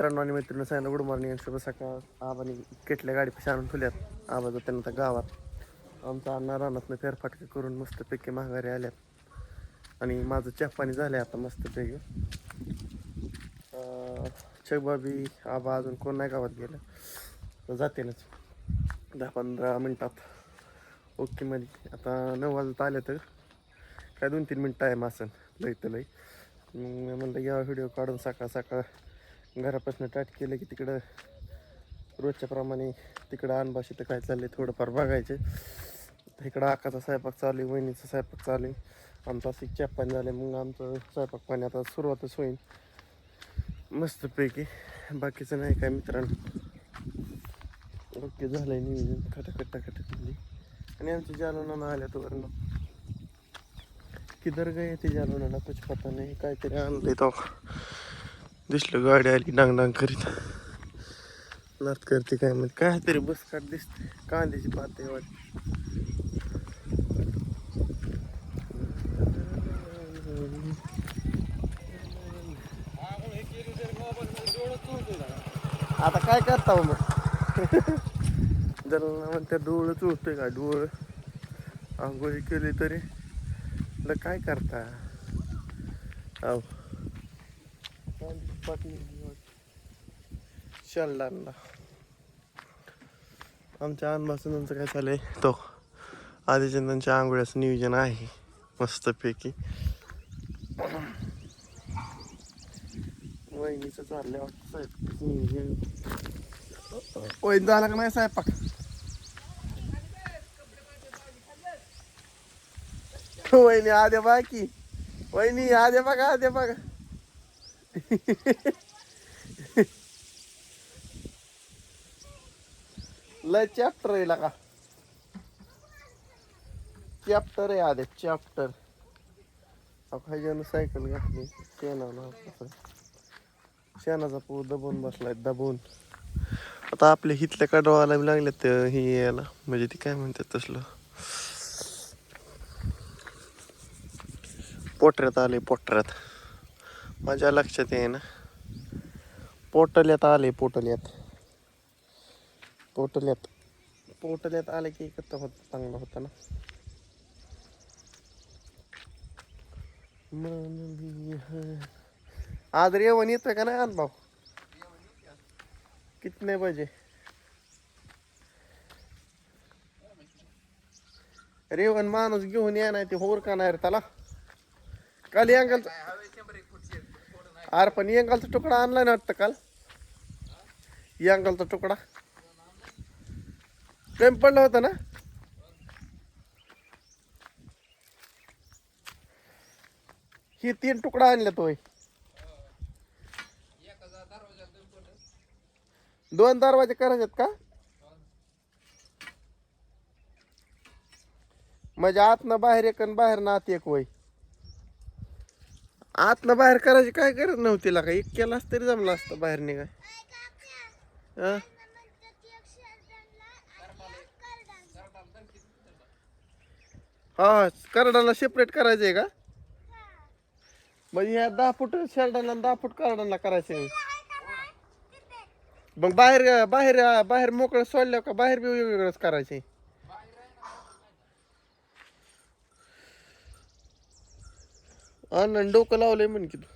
मित्रांनो आणि मैत्रिणी सांगितलं गुड मॉर्निंग शुभ सकाळ. आबाने केटल्या गाडी पैसे आणून ठेवल्यात. आबा जाते आता गावात. आमचा अण्णा रानातनं फेरफाटके करून मस्तपैकी माघारी आल्यात आणि माझं चहा पाणी झालं आता मस्तपैकी. चकबाबी आबा अजून कोण नाही गावात गेलं तर जातीलच 10-15 मिनटात. ओके मध्ये आता 9 वाजता आले तर काय 2-3 मिनटं टाईम असेल लई तर लई. मग म्हणलं या व्हिडिओ काढून सकाळ सकाळ घरापासून टाट केलं की तिकडं रोजच्याप्रमाणे तिकडं अनबाशी तर काय चालले थोडंफार बघायचे. इकडं आकाचा स्वयंपाक चालू आहे, वहिनीचा स्वयंपाक चालू आहे, आमचं असं चहा पाणी झालं. मग आमचं स्वयंपाक पाणी आता सुरुवातच होईल मस्तपैकी. बाकीचं नाही काय मित्रांनो. ओके झालं आहे नियोजन खटाखट टाकाटकली. आणि आमच्या जालवनानं आल्या वरनं किधर गए ते जालवनाला कुछ पता नाही. काहीतरी आणलंय तो दिसलं गाडी आली डांग डांग करीत नात करते काय म्हणजे काहीतरी बस काट दिसते कांद्याची पाते वाट. आता काय करता हो मग जर म्हणते डोळं चुळतोय का डोळ आंघोळी केली तरी काय करता अहो शलदानला आमच्या अनबासूनचं काय चाललंय तो आदिचंदनच्या आंघोळ्याचं नियोजन आहे मस्तपैकी. वहिनीचं चाललंय वाटतं नियोजन. वहिनी झाला का नाही स्वयंपाक? वहिनी आद्या बाकी वहिनी आद्या बघा लय चॅप्टर आहे का चॅप्टर आहे आधे चॅप्टर. सायकल घातली शेणाचा पू दबून बसलाय दबून. आता आपल्या हिथल्या कडवाला लागल्यात ही यायला म्हणजे ती काय म्हणतात तसलं पोटऱ्यात आले पोटऱ्यात माझ्या लक्षात आहे ना. पोटल्यात आले पोटल्यात आले की एकत्र होत चांगला होता ना. आज रेवण येतोय का नाही अनुभव कितने बजे रेवण माणूस घेऊन या नाही ते होर का नाही रे त्याला काल यांगलचा अरे पण यांगलचा तुकडा आणलाय ना वाटतं काल यांगलचा तुकडा कमी पडला होता ना. ही 3 तुकडा आणल्या तोय 2 दरवाजे करायचे का म्हणजे आतनं बाहेर एक आणि बाहेर ना आत एक वय. आतनं बाहेर करायची काय गरज नव्हती का एक केलास तरी जमलं असतं बाहेर निघाय. हा करडाला सेपरेट करायचंय का म्हणजे ह्या 10 फूट शेरडाला 10 फूट करडाला करायचंय. मग बाहेर बाहेर बाहेर मोकळं सोडलं का बाहेर बी वेगवेगळंच करायचंय. अन्न डोकं लावलंय म्हण की तू.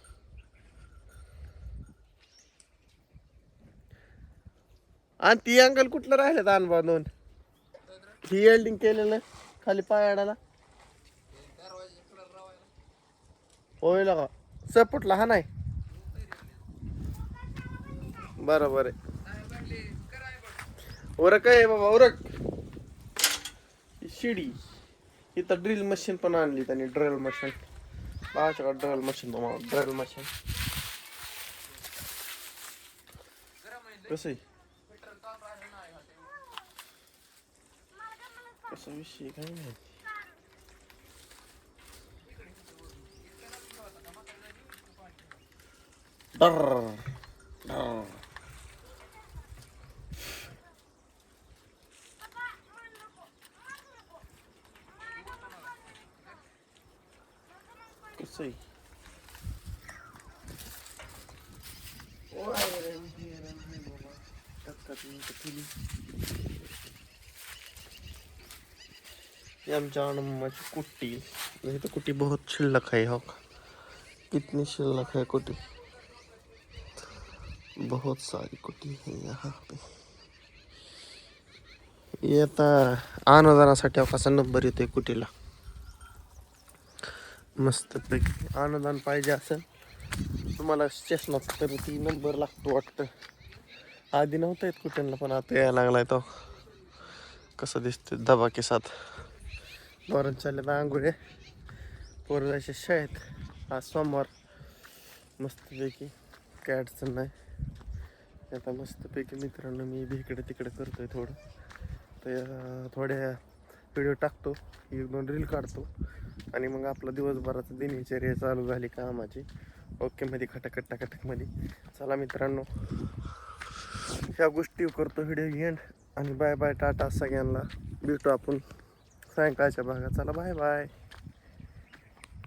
आणि ती अँगल कुठलं राहिलं अनुभव 2 ही वेल्डिंग केलेलं खाली पायाडाला होईल का सपोर्टला हा नाही बरोबर आहे. उरक आहे बाबा उरक. शिडी इथं ड्रिल मशीन पण आणली त्यांनी ड्रिल मशीन माझ्याकडे ड्रिल मशीन बाबा ड्रिल मशीन कसं आहे कसा विषय काय नाही. कसं आहे ये आमच्या अण्णाची कुट्टी. ये तो कुट्टी बहुत शिल्लक है हो. कितनी शिल्लक है कुट्टी. बहुत सारी कुट्टी है यहाँ पे. ये आता अनुदानासाठी कसा नंबर येतोय कुटीला. मस्त पैकी अनुदान पाहिजे असेल तुम्हाला स्टेशनात तर ती नंबर लागतो वाटतं. आधी नव्हता येत कुठ्यांना पण आता यायला लागलाय तो. कसं दिसतंय दबा के साथ. दोरांच्या चालले आंघोळे. पोरं जायचे शाळेत. आज सोमवार. मस्तपैकी काय अडचण नाही. आता मस्तपैकी मित्रांनो मी बी इकडे तिकडे करतोय थोडं. तर थोड्या व्हिडिओ टाकतो, 1-2 रील काढतो आणि मग आपलं दिवसभराचं दिनचर्या चालू झाली कामाची. ओके मध्ये खटाखटमध्ये. चला मित्रांनो ह्या गोष्टी करतो व्हिडिओ एंड आणि बाय बाय टाटा सगळ्यांना. भेटू आपण सायंकाळच्या भागात. चला बाय बाय.